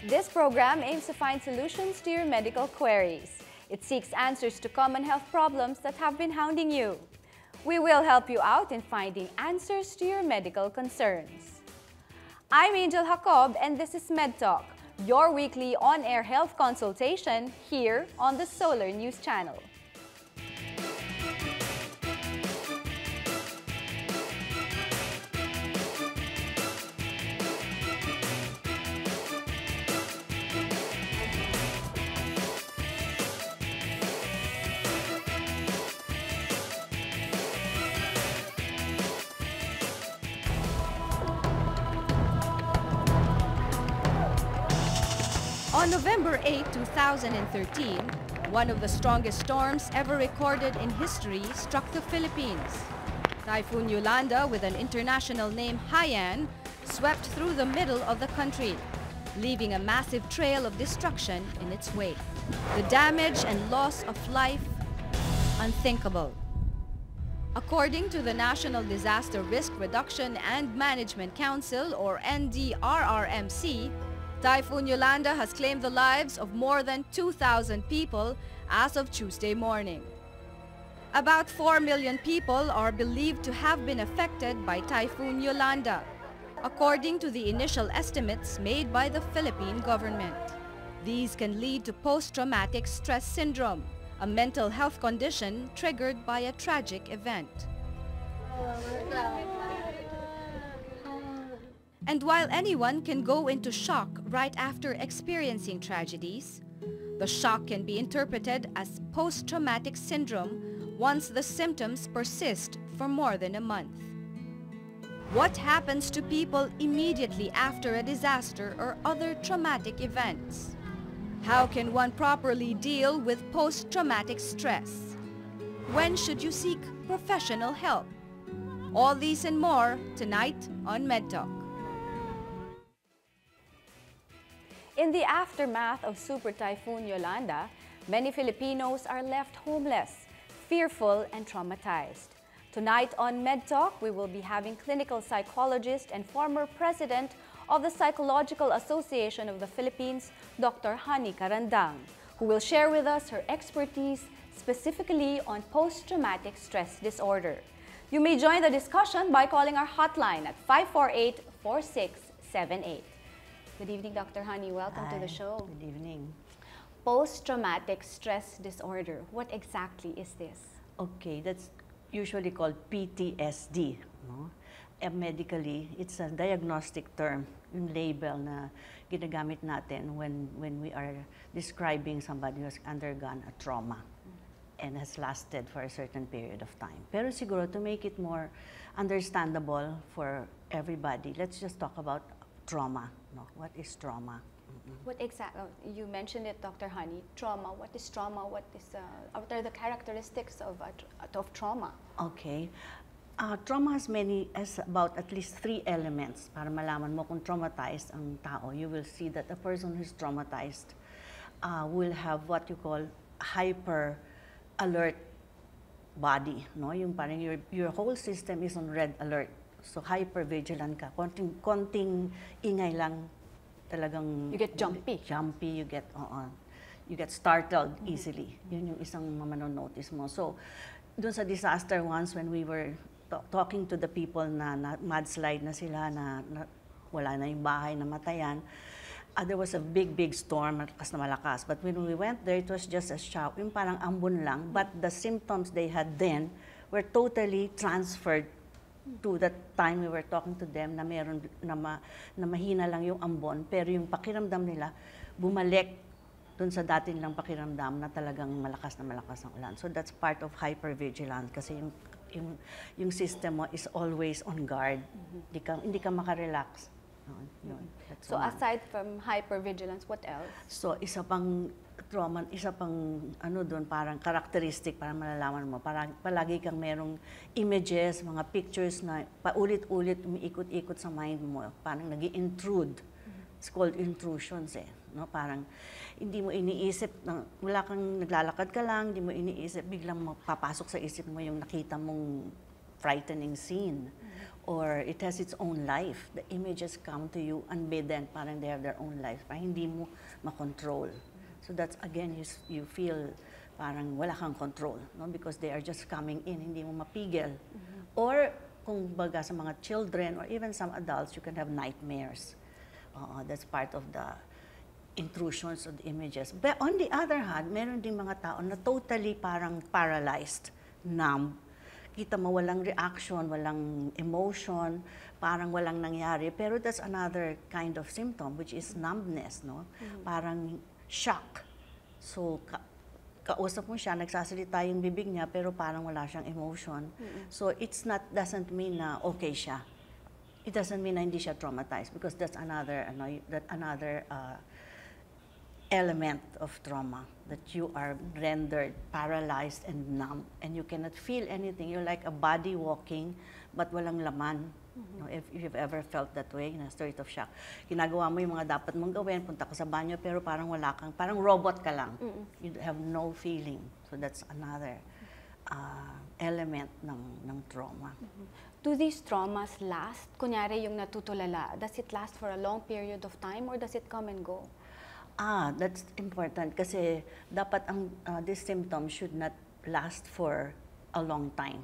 This program aims to find solutions to your medical queries. It seeks answers to common health problems that have been hounding you. We will help you out in finding answers to your medical concerns. I'm Angel Jacob, and this is MedTalk, your weekly on-air health consultation here on the Solar News Channel. On November 8, 2013, one of the strongest storms ever recorded in history struck the Philippines. Typhoon Yolanda, with an international name Haiyan, swept through the middle of the country, leaving a massive trail of destruction in its wake. The damage and loss of life, unthinkable. According to the National Disaster Risk Reduction and Management Council, or NDRRMC, Typhoon Yolanda has claimed the lives of more than 2,000 people as of Tuesday morning. About 4 million people are believed to have been affected by Typhoon Yolanda, according to the initial estimates made by the Philippine government. These can lead to post-traumatic stress syndrome, a mental health condition triggered by a tragic event. And while anyone can go into shock right after experiencing tragedies, the shock can be interpreted as post-traumatic syndrome once the symptoms persist for more than a month. What happens to people immediately after a disaster or other traumatic events? How can one properly deal with post-traumatic stress? When should you seek professional help? All these and more tonight on MedTalk. In the aftermath of Super Typhoon Yolanda, many Filipinos are left homeless, fearful, and traumatized. Tonight on MedTalk, we will be having clinical psychologist and former president of the Psychological Association of the Philippines, Dr. Honey Carandang, who will share with us her expertise specifically on post-traumatic stress disorder. You may join the discussion by calling our hotline at 548-4678. Good evening, Dr. Honey. Welcome to the show. Good evening. Post-traumatic stress disorder. What exactly is this? Okay, that's usually called PTSD. No? Medically, it's a diagnostic term, yung label na ginagamit natin when we are describing somebody who has undergone a trauma and has lasted for a certain period of time. Pero siguro, to make it more understandable for everybody, let's just talk about trauma. No, what is trauma? What exactly? You mentioned it, Dr. Honey. Trauma. What is trauma? What are the characteristics of trauma? Okay. Trauma has about at least 3 elements para malaman mo kung traumatized ang tao. You will see that a person who's traumatized will have what you call hyper alert body. No, yung parang your whole system is on red alert. So hyper-vigilant ka. Konting ingay lang talagang... You get jumpy. You get startled easily. Yun yung isang mamanonotice mo. So, dun sa disaster once when we were talking to the people na mudslide na sila, na wala na yung bahay, namatayan, there was a big storm, malakas. But when we went there, it was just a shock. Yung parang ambon lang. But the symptoms they had then were totally transferred to that time we were talking to them na meron na mahina lang yung ambon, pero yung pakiramdam nila bumalik dun sa dati nilang pakiramdam na talagang malakas ang ulan. So that's part of hypervigilance kasi yung system mo is always on guard. Hindi ka makarelax. So aside from hypervigilance, what else? So isa pang trauma, parang characteristic para malalaman mo. Palagi kang merong images, mga pictures na paulit-ulit umiikot-ikot sa mind mo. Parang nag-i-intrude. It's called intrusions eh. No? Parang hindi mo iniisip, wala kang naglalakad ka lang, hindi mo iniisip, biglang papasok sa isip mo yung nakita mong frightening scene. or it has its own life. The images come to you unbidden, parang they have their own life, parang hindi mo makontrol. So that's, again, you feel parang wala kang control, no? Because they are just coming in, hindi mo mapigil. Or, kung baga sa mga children, or even some adults, you can have nightmares. That's part of the intrusions of the images. But on the other hand, meron ding mga tao na totally parang paralyzed, numb. Kita mo walang reaction, walang emotion, parang walang nangyari. Pero that's another kind of symptom, which is numbness, no? Parang shock. So, kausap mo siya, nagsasalita yung bibig niya, pero parang wala siyang emotion. So, doesn't mean na okay siya. It doesn't mean na hindi siya traumatized, because that's another element of trauma, that you are rendered paralyzed and numb, and you cannot feel anything. You're like a body walking, but walang laman. No, if you've ever felt that way, in a state of shock. Ginagawa mo yung mga dapat mong gawin, punta ka sa banyo, pero parang wala kang, parang robot ka lang. You have no feeling. So that's another element ng trauma. Do these traumas last? Kunyari yung natutulala, does it last for a long period of time or does it come and go? That's important kasi dapat this symptom should not last for a long time.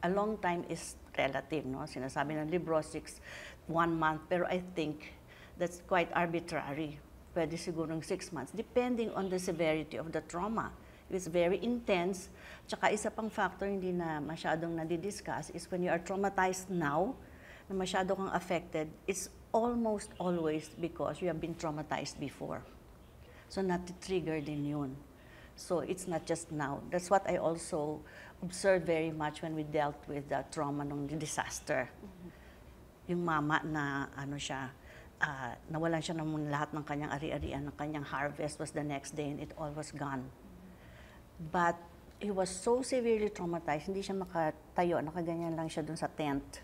A long time is relative, no? Sinasabi ng libro, 1 month, pero I think that's quite arbitrary. Pwede sigurong 6 months, depending on the severity of the trauma. If it's very intense, tsaka isa pang factor hindi na masyadong nadidiscuss is when you are traumatized now, na masyado kang affected, it's almost always because you have been traumatized before. So nati-trigger din yun. So it's not just now. That's what I also observed very much when we dealt with the trauma ng disaster. Yung mama na nawalan siya ng lahat ng kanyang ari-arian, ng kanyang harvest was the next day and it all was gone. But he was so severely traumatized, hindi siya makatayo, nakaganyan lang siya dun sa tent.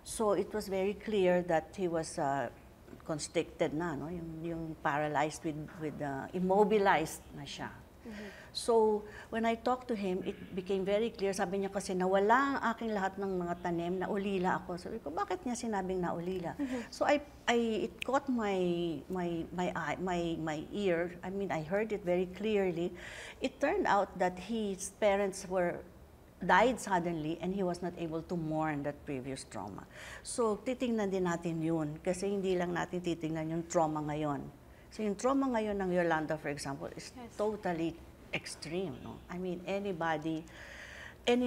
So it was very clear that he was constricted na, no? Yung paralyzed with immobilized na siya. So when I talked to him, it became very clear. Sabi niya kasi nawala ang aking lahat ng mga tanim, naulila ako. Sabi ko, bakit niya sinabing naulila? So it caught my ear. I mean, I heard it very clearly. It turned out that his parents died suddenly and he was not able to mourn that previous trauma. So, titingnan din natin yun kasi hindi lang natin titingnan yung trauma ngayon. So, yung trauma ngayon ng Yolanda, for example, is totally extreme. No? I mean, any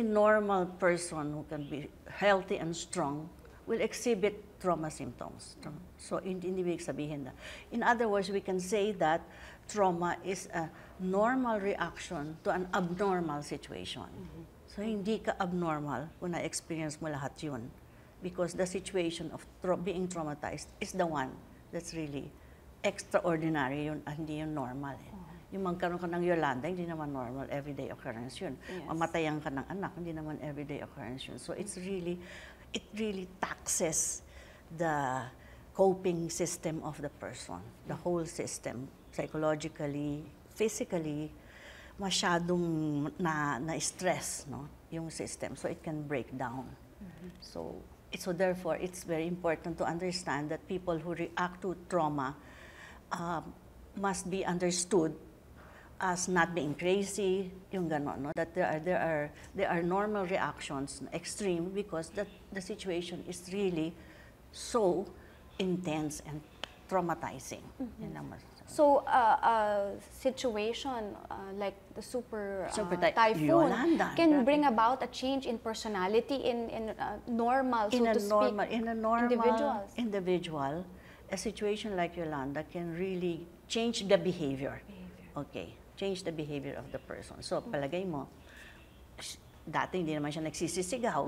normal person who can be healthy and strong will exhibit trauma symptoms. So, hindi ibig sabihin na. In other words, we can say that trauma is a normal reaction to an abnormal situation. So, hindi ka abnormal kung na-experience mo lahat yun. Because the situation of being traumatized is the one that's really extraordinary, hindi yun normal. Yung magkaroon ka ng Yolanda, hindi naman normal, everyday occurrence yun. Yes. Mamatayan ka ng anak, hindi naman everyday occurrence yun. So, it really taxes the coping system of the person, the whole system, psychologically, physically, masyadong na-stress, no, yung system. So, it can break down. So therefore, it's very important to understand that people who react to trauma must be understood as not being crazy, yung ganon, no? That there are normal reactions, extreme, because the situation is really so intense and traumatizing. So, a situation like the super typhoon Yolanda, can bring about a change in personality in normal, so to speak, in a normal individual, a situation like Yolanda can really change the behavior. Okay, change the behavior of the person. So, palagay mo, dati hindi naman siya nagsisisigaw,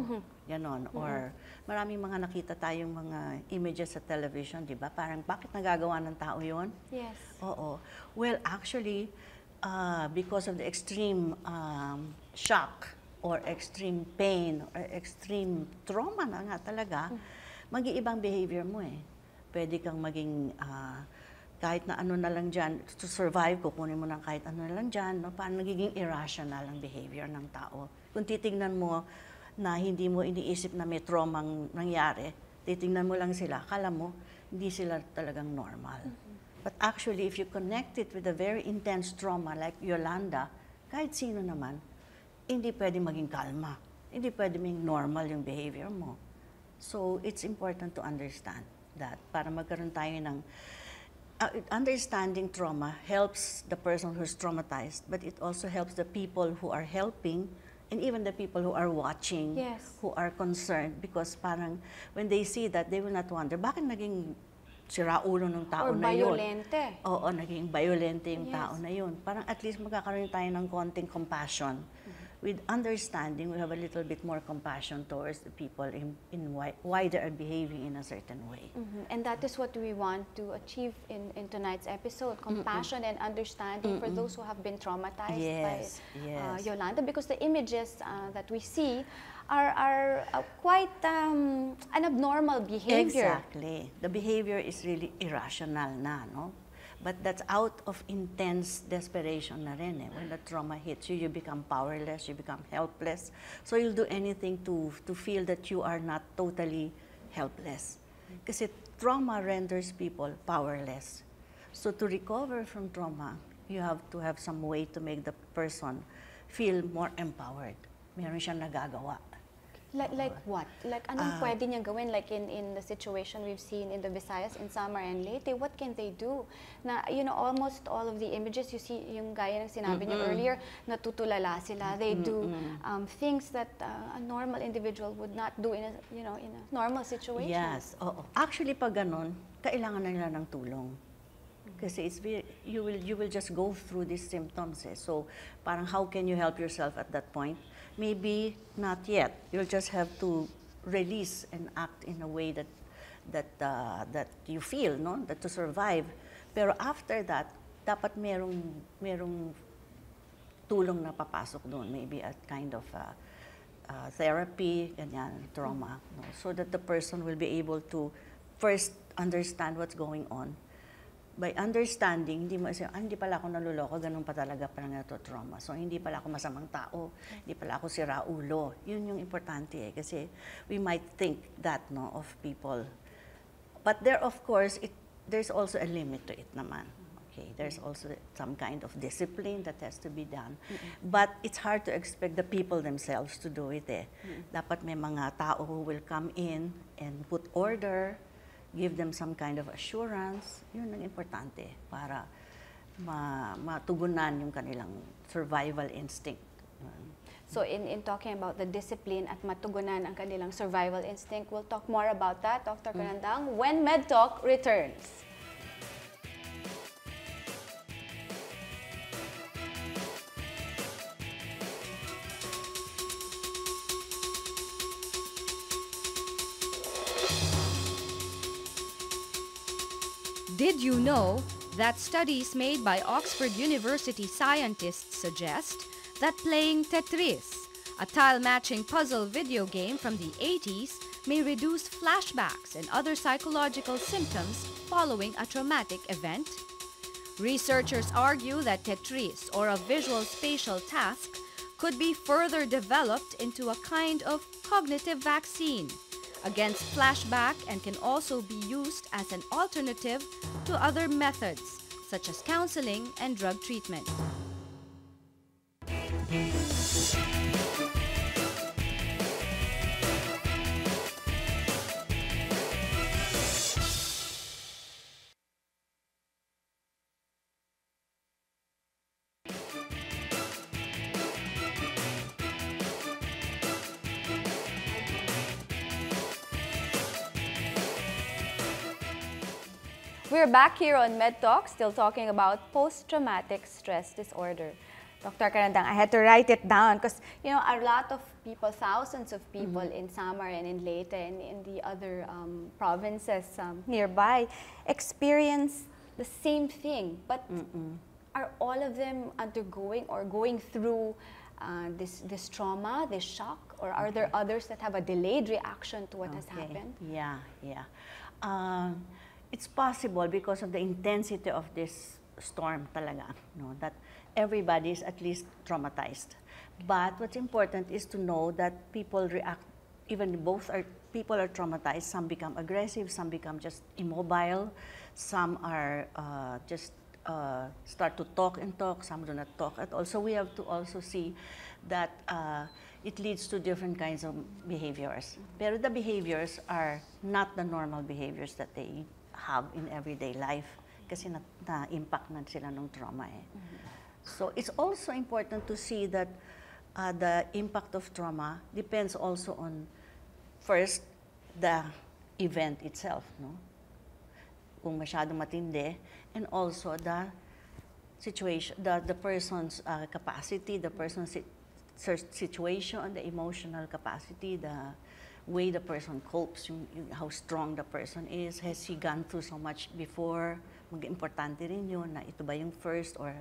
ganon. Or maraming mga nakita tayong mga images sa television, di ba? Parang, bakit nagagawa ng tao yun? Yes. Oo. Well, actually, because of the extreme shock or extreme pain or extreme trauma na nga talaga, mag-iibang behavior mo eh. Pwede kang maging kahit na ano na lang dyan, to survive, kukunin mo ng kahit ano na lang dyan, no? Parang nagiging irrational ang behavior ng tao. Kung titignan mo, na hindi mo iniisip na may traumang nangyari, titingnan mo lang sila, akala mo, hindi sila talagang normal. But actually, if you connect it with a very intense trauma like Yolanda, kahit sino naman, hindi pwede maging kalma. Hindi pwede maging normal yung behavior mo. So, it's important to understand that para magkaroon tayo ng understanding trauma helps the person who's traumatized, but it also helps the people who are helping and even the people who are watching, who are concerned, because parang when they see that, they will not wonder, bakit naging siraulo ng tao na yun? Or violente. Oo, naging violente yung tao na yun. Parang at least magkakaroon tayo ng konting compassion. With understanding, we have a little bit more compassion towards the people in why they are behaving in a certain way. And that is what we want to achieve in tonight's episode, compassion and understanding for those who have been traumatized by Yolanda, because the images that we see are quite an abnormal behavior. Exactly. The behavior is really irrational na, no? But that's out of intense desperation na rin eh. When the trauma hits you, you become powerless, you become helpless. So you'll do anything to feel that you are not totally helpless. Kasi trauma renders people powerless. So to recover from trauma, you have to have some way to make the person feel more empowered. Meron siyang nagagawa. Like what? Like anong pwede niyang gawin? Like in the situation we've seen in the Visayas, in Samar and Leyte, what can they do? Na, you know, almost all of the images you see, yung gaya ng sinabi niyo earlier, natutulala sila. They do things that a normal individual would not do in a, you know, in a normal situation. Yes. Oo. Actually, pag ganun, kailangan na nila ng tulong. Kasi it's you will just go through these symptoms eh. So, parang how can you help yourself at that point? Maybe not yet. You'll just have to release and act in a way that you feel, no? That to survive. Pero after that, dapat merong tulong na papasok doon. Maybe a kind of therapy, ganyan, trauma, no? So that the person will be able to first understand what's going on. By understanding, hindi mo isa, hindi pala ako naluloko, ganun pa talaga parang ito trauma. So, hindi pala ako masamang tao, hindi pala ako siraulo. Yun yung importante eh, kasi we might think that, no, of people. But there, of course, there's also a limit to it naman. Okay, there's also some kind of discipline that has to be done. But it's hard to expect the people themselves to do it eh. Dapat may mga tao who will come in and put order, give them some kind of assurance. Yun ang importante para matugunan yung kanilang survival instinct. So in talking about the discipline at matugunan ang kanilang survival instinct, we'll talk more about that, Dr. Karandang, when MedTalk returns. Did you know that studies made by Oxford University scientists suggest that playing Tetris, a tile-matching puzzle video game from the 80s, may reduce flashbacks and other psychological symptoms following a traumatic event? Researchers argue that Tetris, or a visual spatial task, could be further developed into a kind of cognitive vaccine against flashback and can also be used as an alternative to other methods, such as counseling and drug treatment. We're back here on MedTalk, still talking about post-traumatic stress disorder. Dr. Karandang, I had to write it down because, you know, a lot of people, thousands of people in Samar and in Leyte and in the other provinces nearby experience the same thing. But are all of them undergoing or going through this trauma, this shock? Or are there others that have a delayed reaction to what has happened? Yeah. It's possible because of the intensity of this storm talaga, no? That everybody is at least traumatized. But what's important is to know that people react, even people are traumatized. Some become aggressive, some become just immobile, some are just start to talk and talk, some do not talk at all. So we have to also see that it leads to different kinds of behaviors. Pero the behaviors are not the normal behaviors that they have in everyday life kasi na-impact na sila ng trauma eh. So it's also important to see that the impact of trauma depends also on, first, the event itself, no? Kung masyadong matindi, and also the situation, the person's capacity, the person's situation, the emotional capacity, the way the person copes, how strong the person is, has he gone through so much before, mag-importante rin yun na ito ba yung first or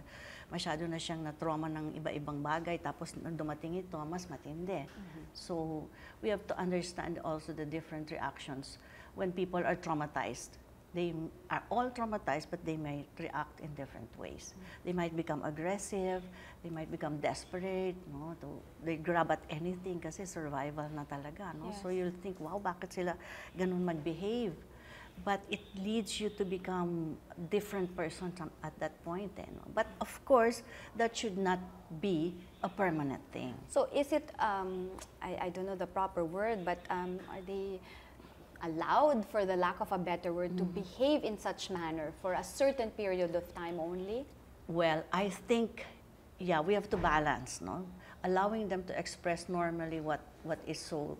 masyado na siyang na-trauma ng iba-ibang bagay tapos nung dumating ito, mas matindi. So we have to understand also the different reactions when people are traumatized. They are all traumatized, but they might react in different ways. They might become aggressive, they might become desperate, no? They grab at anything kasi survival na talaga, no? Yes. So you'll think, wow, bakit sila ganun mag-behave? But it leads you to become a different person at that point. No? But of course, that should not be a permanent thing. So is it, I don't know the proper word, but are they allowed, for the lack of a better word, to behave in such manner for a certain period of time only? Well, I think, yeah, we have to balance, no? Allowing them to express normally what is so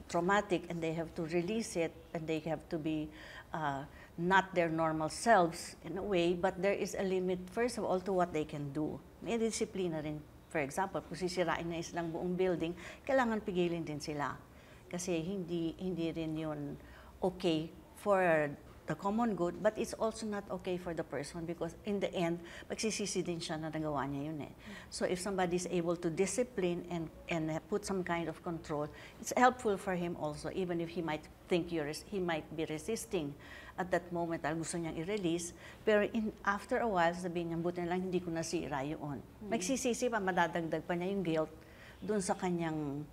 traumatic, and they have to release it, and they have to be not their normal selves in a way, but there is a limit, first of all, to what they can do. May disiplina rin. For example, kung sisirain na isang buong building, kailangan pigilin din sila. Kasi hindi rin yun okay for the common good, but it's also not okay for the person because in the end, magsisisi din siya na nagawa niya yun eh. So if somebody is able to discipline and put some kind of control, it's helpful for him also, even if he might think he might be resisting at that moment, gusto niyang i-release, pero after a while, sabihin niya, buti na lang hindi ko nasira yun. Magsisisi pa, madadagdag pa niya yung guilt dun sa kanyang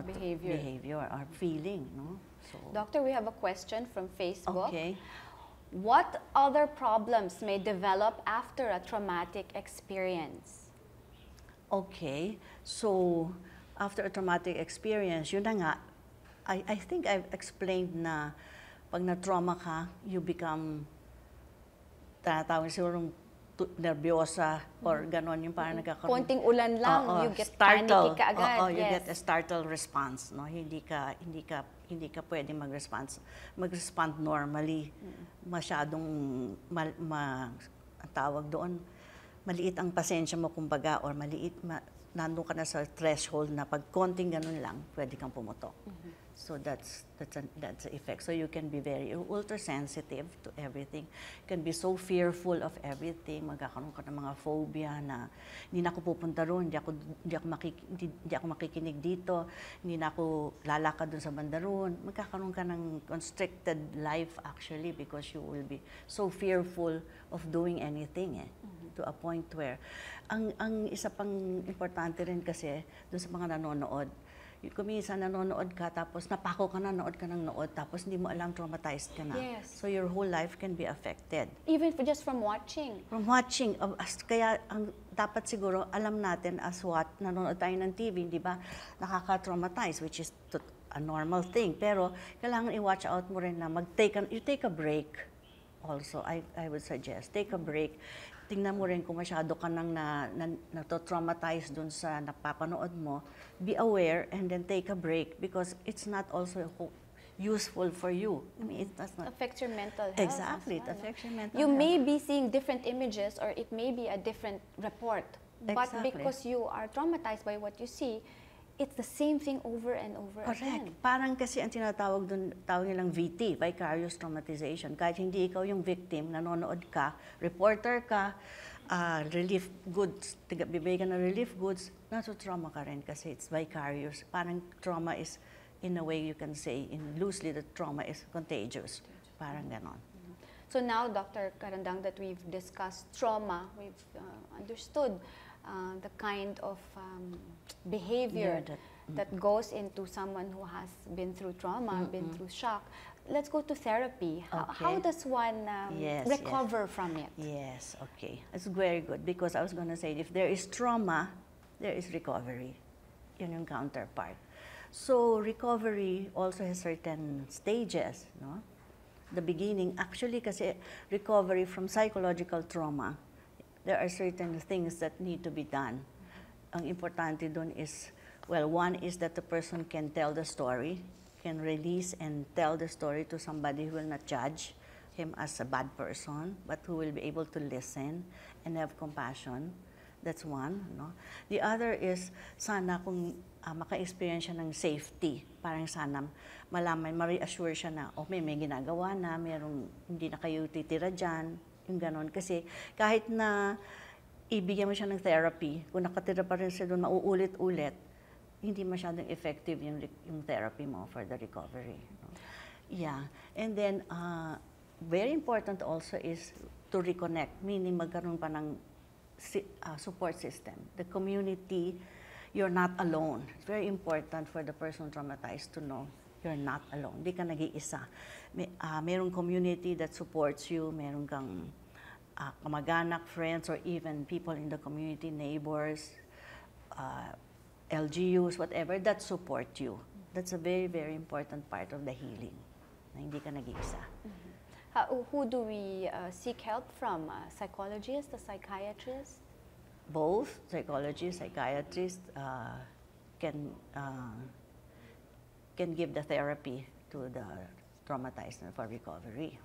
behavior or feeling, no? So, Doctor, we have a question from Facebook. Okay. What other problems may develop after a traumatic experience? Okay. So, after a traumatic experience, yun na nga, I think I've explained na pag na-trauma ka, you become, tatawag sigurong nervyosa or ganon yung parang nagkakaroon. Konting ulan lang, you get panicky ka agad. You get a startle response, no? Hindi ka pwede mag-respond normally. Masyadong ang tawag doon, maliit ang pasensya mo kumbaga or nandun ka na sa threshold na pag konting ganun lang, pwede kang pumutok. So that's the effect. So you can be very ultra sensitive to everything. You can be so fearful of everything. Magkakaroon ka ng mga phobia na hindi na ako pupunta roon, hindi ako makikinig dito, hindi na ako lalakad doon sa banda roon. Magkakaroon ka ng constricted life actually because you will be so fearful of doing anything to a point where ang isa pang importante rin kasi doon sa mga nanonood, kung minsan nanonood ka, tapos napako ka na, nood ka ng nood, tapos hindi mo alam, traumatized ka na. Yes. So your whole life can be affected. Even just from watching. From watching. Kaya dapat siguro alam natin as what, nanonood tayo ng TV, di ba, nakaka-traumatize, which is a normal thing. Pero kailangan i-watch out mo rin na you take a break also. I would suggest, take a break. Tingnan mo rin kung masyado ka nang na-traumatize dun sa napapanood mo, be aware and then take a break because it's not also useful for you. I mean, it does not affects your mental health. Exactly, it affects your mental health. You may be seeing different images or it may be a different report, but because you are traumatized by what you see, it's the same thing over and over again. Parang kasi ang tawag nilang VT, vicarious traumatization. Kahit hindi ikaw yung victim, nanonood ka, reporter ka, relief goods, bibigay ka ng relief goods, nasa-trauma ka rin kasi it's vicarious. Parang trauma is, in a way you can say, loosely, that trauma is contagious. Parang ganon. So now, Dr. Karandang, that we've discussed trauma, we've understood the kind of behavior that goes into someone who has been through trauma, been through shock. Let's go to therapy. How does one recover from it? Yes, okay. It's very good because I was going to say if there is trauma, there is recovery. Yun yung counterpart. So recovery also has certain stages, no? The beginning, actually kasi recovery from psychological trauma, there are certain things that need to be done. Ang importante dun is, well, one is that the person can tell the story, can release and tell the story to somebody who will not judge him as a bad person, but who will be able to listen and have compassion. That's one. No? The other is, sana kung maka-experience siya ng safety, parang sana malaman, ma-reassure siya na, oh, may ginagawa na, mayroong hindi na kayo titira dyan, yung ganon. Kasi kahit na ibigyan mo siya ng therapy, kung nakatira pa rin siya doon, mauulit-ulit, hindi masyadong effective yung therapy mo for the recovery. No? Yeah. And then, very important also is to reconnect, meaning magkaroon pa ng support system. The community, you're not alone. It's very important for the person traumatized to know you're not alone. Hindi ka nag-iisa. Merong community that supports you, meron kang kamag-anak, friends, or even people in the community, neighbors, LGUs, whatever, that support you. That's a very, very important part of the healing, na hindi ka nag-iisa. Who do we seek help from? Psychologists, a psychiatrist? Both psychologists, psychiatrists can give the therapy to the traumatized for recovery.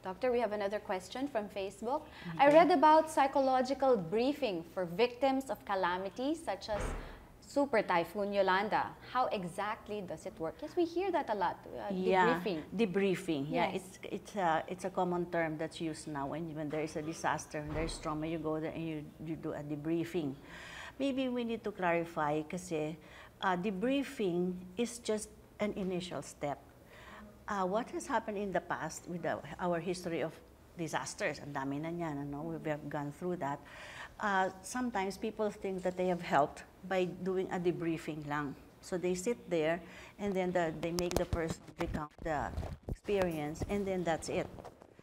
Doctor, we have another question from Facebook. I read about psychological briefing for victims of calamities such as Super Typhoon Yolanda. How exactly does it work? Yes, we hear that a lot. Debriefing. Debriefing. Yes. Yeah, it's a common term that's used now. When there is a disaster, when there is trauma, you go there and you do a debriefing. Maybe we need to clarify kasi debriefing is just an initial step. What has happened in the past with our history of disasters, ang dami na niyan, ano? We have gone through that. Sometimes people think that they have helped by doing a debriefing lang. So they sit there and then they make the person recount the experience and then that's it.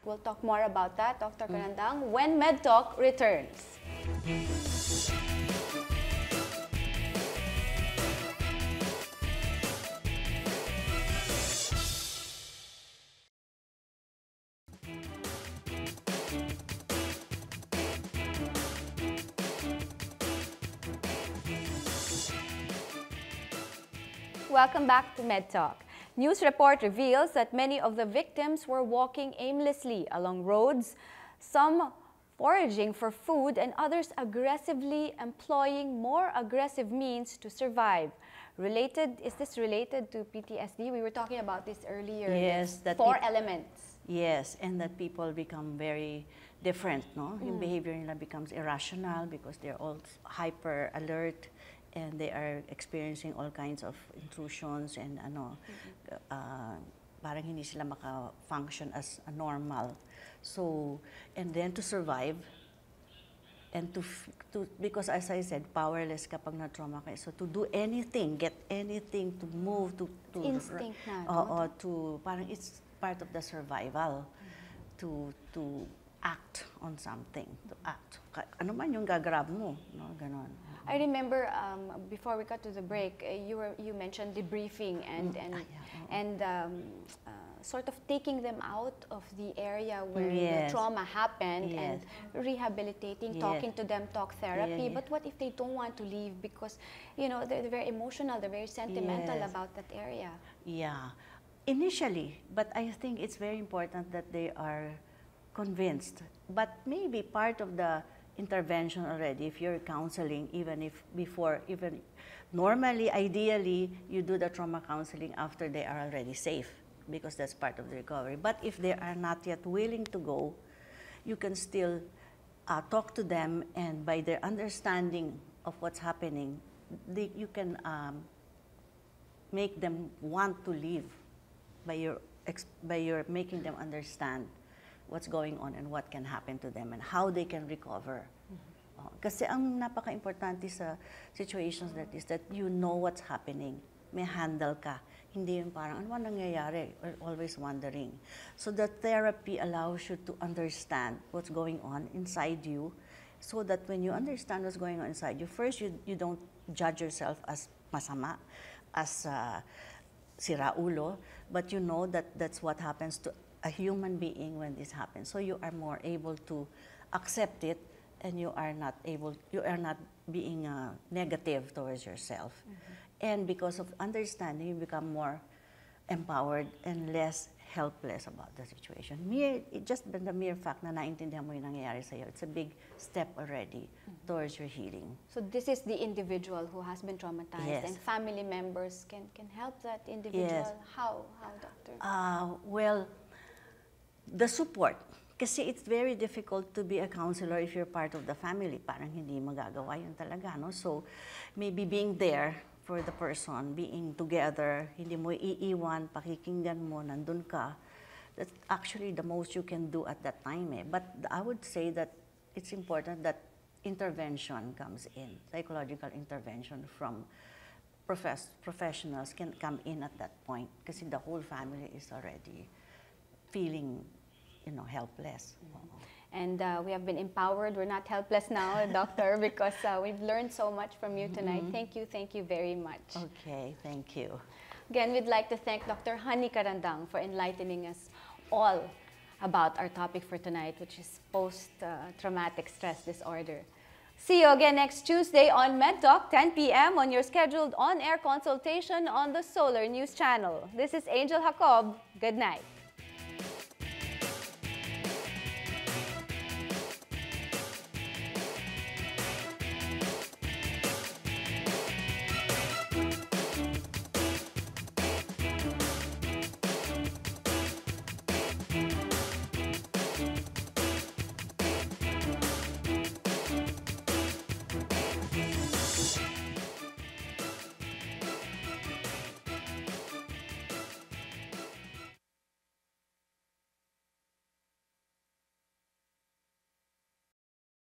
We'll talk more about that, Dr. Karandang, when MedTalk returns. Welcome back to MedTalk. News report reveals that many of the victims were walking aimlessly along roads, some foraging for food and others aggressively employing more aggressive means to survive. Is this related to PTSD? We were talking about this earlier. Yes. That four elements. Yes, and that people become very different, no? Yung behavior nila becomes irrational because they're all hyper alert. And they are experiencing all kinds of intrusions and parang hindi sila maka-function as a normal. So, and then to survive, and because as I said, powerless kapag na-trauma ka. So to do anything, get anything, to move, to instinct na. Parang it's part of the survival, to act on something, to act. Ano man yung gagrab mo, no? Ganon. I remember before we got to the break, you mentioned debriefing and sort of taking them out of the area where the trauma happened and rehabilitating, talking to them, talk therapy. But what if they don't want to leave because they're very emotional, they're very sentimental about that area? Yeah, initially, but I think it's very important that they are convinced. But maybe part of the intervention already, if you're counseling, even normally, ideally, you do the trauma counseling after they are already safe, because that's part of the recovery. But if they are not yet willing to go, you can still talk to them, and by their understanding of what's happening, you can make them want to leave by your making them understand what's going on and what can happen to them and how they can recover. Kasi ang napaka-importante sa situations that is that you know what's happening. May handle ka. Hindi yung parang, ano nangyayari? Or always wondering. So the therapy allows you to understand what's going on inside you so that when you understand what's going on inside you, first, you don't judge yourself as masama, as siraulo, but you know that that's what happens to a human being when this happens. So you are more able to accept it, and you are not being negative towards yourself. And because of understanding, you become more empowered and less helpless about the situation. Just the mere fact na naintindihan mo yung nangyayari sa'yo, it's a big step already towards your healing. So this is the individual who has been traumatized, Yes. and family members can help that individual. Yes. How, Doctor? Well, the support. Kasi it's very difficult to be a counselor if you're part of the family. Parang hindi magagawa yun talaga, no? So, maybe being there for the person, being together, hindi mo iiwan, pakikinggan mo, nandun ka. That's actually the most you can do at that time, eh. But I would say that it's important that intervention comes in. Psychological intervention from professionals can come in at that point. Kasi the whole family is already feeling helpless. And we have been empowered. We're not helpless now, Doctor, because we've learned so much from you tonight. Thank you very much. Okay, thank you. Again, we'd like to thank Dr. Honey Karandang for enlightening us all about our topic for tonight, which is post-traumatic stress disorder. See you again next Tuesday on MedTalk, 10 p.m. on your scheduled on-air consultation on the Solar News Channel. This is Angel Jacob. Good night.